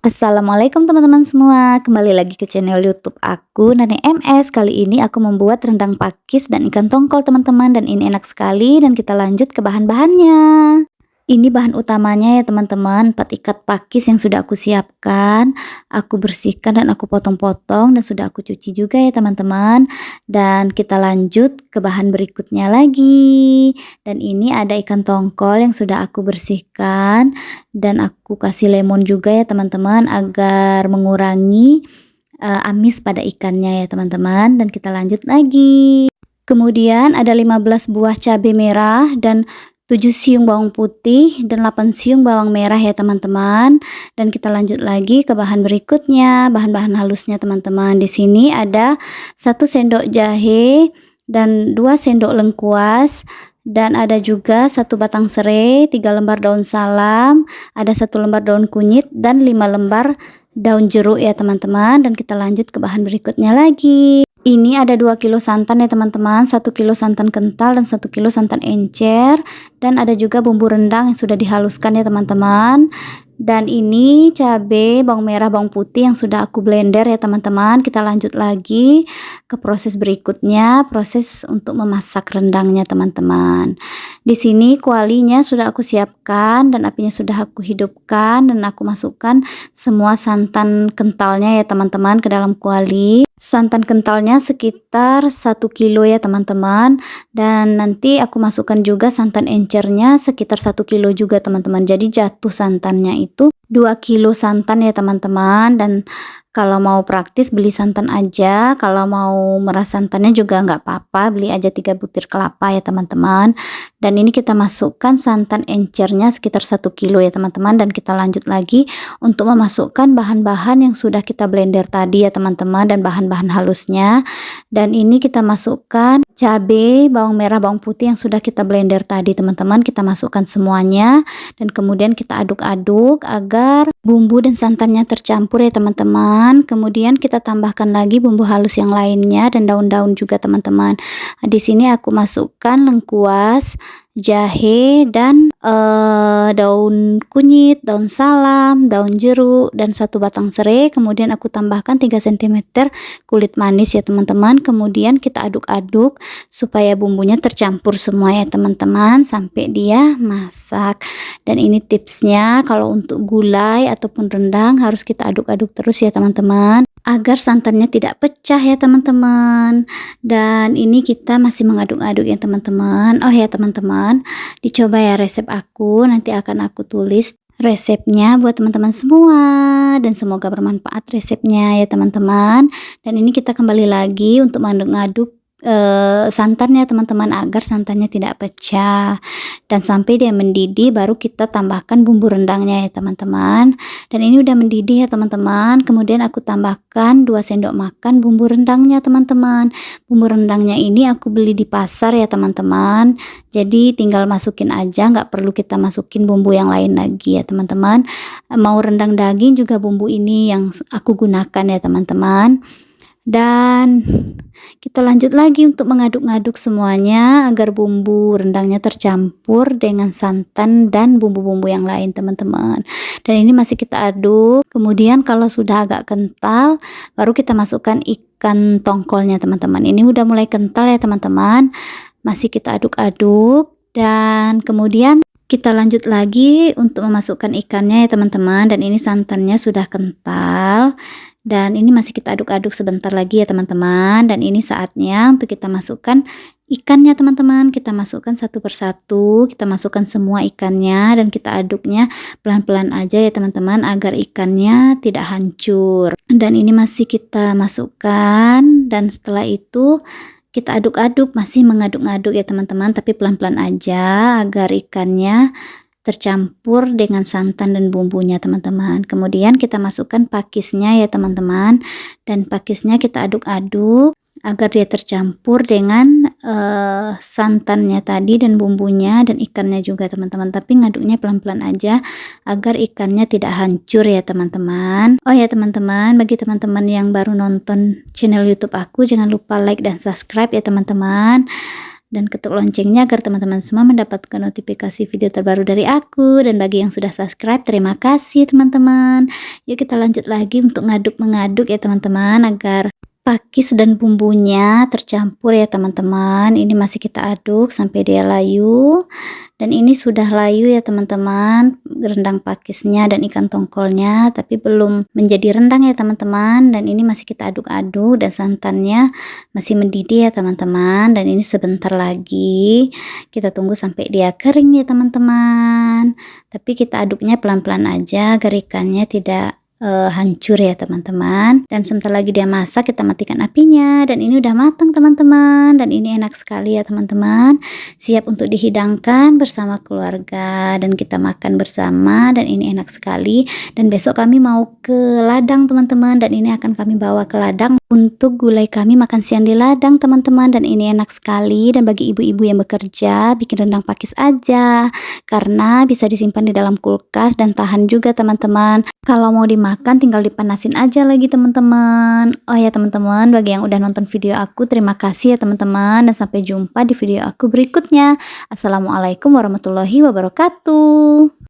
Assalamualaikum teman-teman semua, kembali lagi ke channel YouTube aku Nenek MS. Kali ini aku membuat rendang pakis dan ikan tongkol teman-teman, dan ini enak sekali. Dan kita lanjut ke bahan-bahannya. Ini bahan utamanya ya teman-teman, 4 ikat pakis yang sudah aku siapkan. Aku bersihkan dan aku potong-potong dan sudah aku cuci juga ya teman-teman. Dan kita lanjut ke bahan berikutnya lagi. Dan ini ada ikan tongkol yang sudah aku bersihkan dan aku kasih lemon juga ya teman-teman, agar mengurangi amis pada ikannya ya teman-teman. Dan kita lanjut lagi. Kemudian ada 15 buah cabai merah dan 7 siung bawang putih dan 8 siung bawang merah ya teman-teman. Dan kita lanjut lagi ke bahan berikutnya, bahan-bahan halusnya teman-teman. Di sini ada 1 sendok jahe dan 2 sendok lengkuas, dan ada juga 1 batang serai, 3 lembar daun salam, ada 1 lembar daun kunyit dan 5 lembar daun jeruk ya teman-teman. Dan kita lanjut ke bahan berikutnya lagi. Ini ada 2 kilo santan ya teman-teman, 1 kilo santan kental dan 1 kilo santan encer, dan ada juga bumbu rendang yang sudah dihaluskan ya teman-teman. Dan ini cabai, bawang merah, bawang putih yang sudah aku blender ya teman-teman. Kita lanjut lagi ke proses berikutnya, proses untuk memasak rendangnya teman-teman. Di sini kualinya sudah aku siapkan dan apinya sudah aku hidupkan, dan aku masukkan semua santan kentalnya ya teman-teman ke dalam kuali. Santan kentalnya sekitar 1 kilo ya teman-teman, dan nanti aku masukkan juga santan encernya sekitar 1 kilo juga teman-teman. Jadi jatuh santannya itu 2 kilo santan ya teman-teman. Dan kalau mau praktis beli santan aja, kalau mau meras santannya juga nggak apa-apa, beli aja 3 butir kelapa ya teman-teman. Dan ini kita masukkan santan encernya sekitar 1 kilo ya teman-teman. Dan kita lanjut lagi untuk memasukkan bahan-bahan yang sudah kita blender tadi ya teman-teman, dan bahan-bahan halusnya. Dan ini kita masukkan cabai, bawang merah, bawang putih yang sudah kita blender tadi teman-teman. Kita masukkan semuanya dan kemudian kita aduk-aduk agar bumbu dan santannya tercampur ya teman-teman. Kemudian kita tambahkan lagi bumbu halus yang lainnya dan daun-daun juga teman-teman. Di sini aku masukkan lengkuas, jahe, dan daun kunyit, daun salam, daun jeruk, dan 1 batang serai. Kemudian aku tambahkan 3 cm kulit manis ya teman-teman. Kemudian kita aduk-aduk supaya bumbunya tercampur semua ya teman-teman sampai dia masak. Dan ini tipsnya, kalau untuk gulai ataupun rendang harus kita aduk-aduk terus ya teman-teman, agar santannya tidak pecah ya teman-teman. Dan ini kita masih mengaduk-aduk ya teman-teman. Oh ya teman-teman, dicoba ya resep aku, nanti akan aku tulis resepnya buat teman-teman semua, dan semoga bermanfaat resepnya ya teman-teman. Dan ini kita kembali lagi untuk mengaduk-aduk santannya teman-teman, agar santannya tidak pecah. Dan sampai dia mendidih baru kita tambahkan bumbu rendangnya ya teman-teman. Dan ini udah mendidih ya teman-teman. Kemudian aku tambahkan 2 sendok makan bumbu rendangnya teman-teman. Bumbu rendangnya ini aku beli di pasar ya teman-teman, jadi tinggal masukin aja, nggak perlu kita masukin bumbu yang lain lagi ya teman-teman. Mau rendang daging juga bumbu ini yang aku gunakan ya teman-teman. Dan kita lanjut lagi untuk mengaduk-aduk semuanya agar bumbu rendangnya tercampur dengan santan dan bumbu-bumbu yang lain teman-teman. Dan ini masih kita aduk. Kemudian kalau sudah agak kental baru kita masukkan ikan tongkolnya teman-teman. Ini udah mulai kental ya teman-teman, masih kita aduk-aduk. Dan kemudian kita lanjut lagi untuk memasukkan ikannya ya teman-teman. Dan ini santannya sudah kental, dan ini masih kita aduk-aduk sebentar lagi ya teman-teman. Dan ini saatnya untuk kita masukkan ikannya teman-teman. Kita masukkan satu persatu, kita masukkan semua ikannya, dan kita aduknya pelan-pelan aja ya teman-teman, agar ikannya tidak hancur. Dan ini masih kita masukkan, dan setelah itu kita aduk-aduk, masih mengaduk-aduk ya teman-teman, tapi pelan-pelan aja agar ikannya tercampur dengan santan dan bumbunya teman-teman. Kemudian kita masukkan pakisnya ya teman-teman, dan pakisnya kita aduk-aduk agar dia tercampur dengan santannya tadi dan bumbunya dan ikannya juga teman-teman. Tapi ngaduknya pelan-pelan aja agar ikannya tidak hancur ya teman-teman. Oh ya teman-teman, bagi teman-teman yang baru nonton channel YouTube aku, jangan lupa like dan subscribe ya teman-teman. dan ketuk loncengnya agar teman-teman semua mendapatkan notifikasi video terbaru dari aku. Dan bagi yang sudah subscribe, terima kasih teman-teman. Yuk kita lanjut lagi untuk ngaduk-mengaduk ya teman-teman, agar pakis dan bumbunya tercampur ya teman-teman. Ini masih kita aduk sampai dia layu. Dan ini sudah layu ya teman-teman, rendang pakisnya dan ikan tongkolnya, tapi belum menjadi rendang ya teman-teman. Dan ini masih kita aduk-aduk dan santannya masih mendidih ya teman-teman. Dan ini sebentar lagi kita tunggu sampai dia kering ya teman-teman. Tapi kita aduknya pelan-pelan aja agar ikannya tidak hancur ya teman-teman. Dan sebentar lagi dia masak, kita matikan apinya. Dan ini udah matang teman-teman, dan ini enak sekali ya teman-teman, siap untuk dihidangkan bersama keluarga dan kita makan bersama. Dan ini enak sekali. Dan besok kami mau ke ladang teman-teman, dan ini akan kami bawa ke ladang untuk gulai kami makan siang di ladang teman-teman. Dan ini enak sekali, dan bagi ibu-ibu yang bekerja bikin rendang pakis aja, karena bisa disimpan di dalam kulkas dan tahan juga teman-teman. Kalau mau dimakan tinggal dipanasin aja lagi teman-teman. Oh ya teman-teman, bagi yang udah nonton video aku, terima kasih ya teman-teman, dan sampai jumpa di video aku berikutnya. Assalamualaikum warahmatullahi wabarakatuh.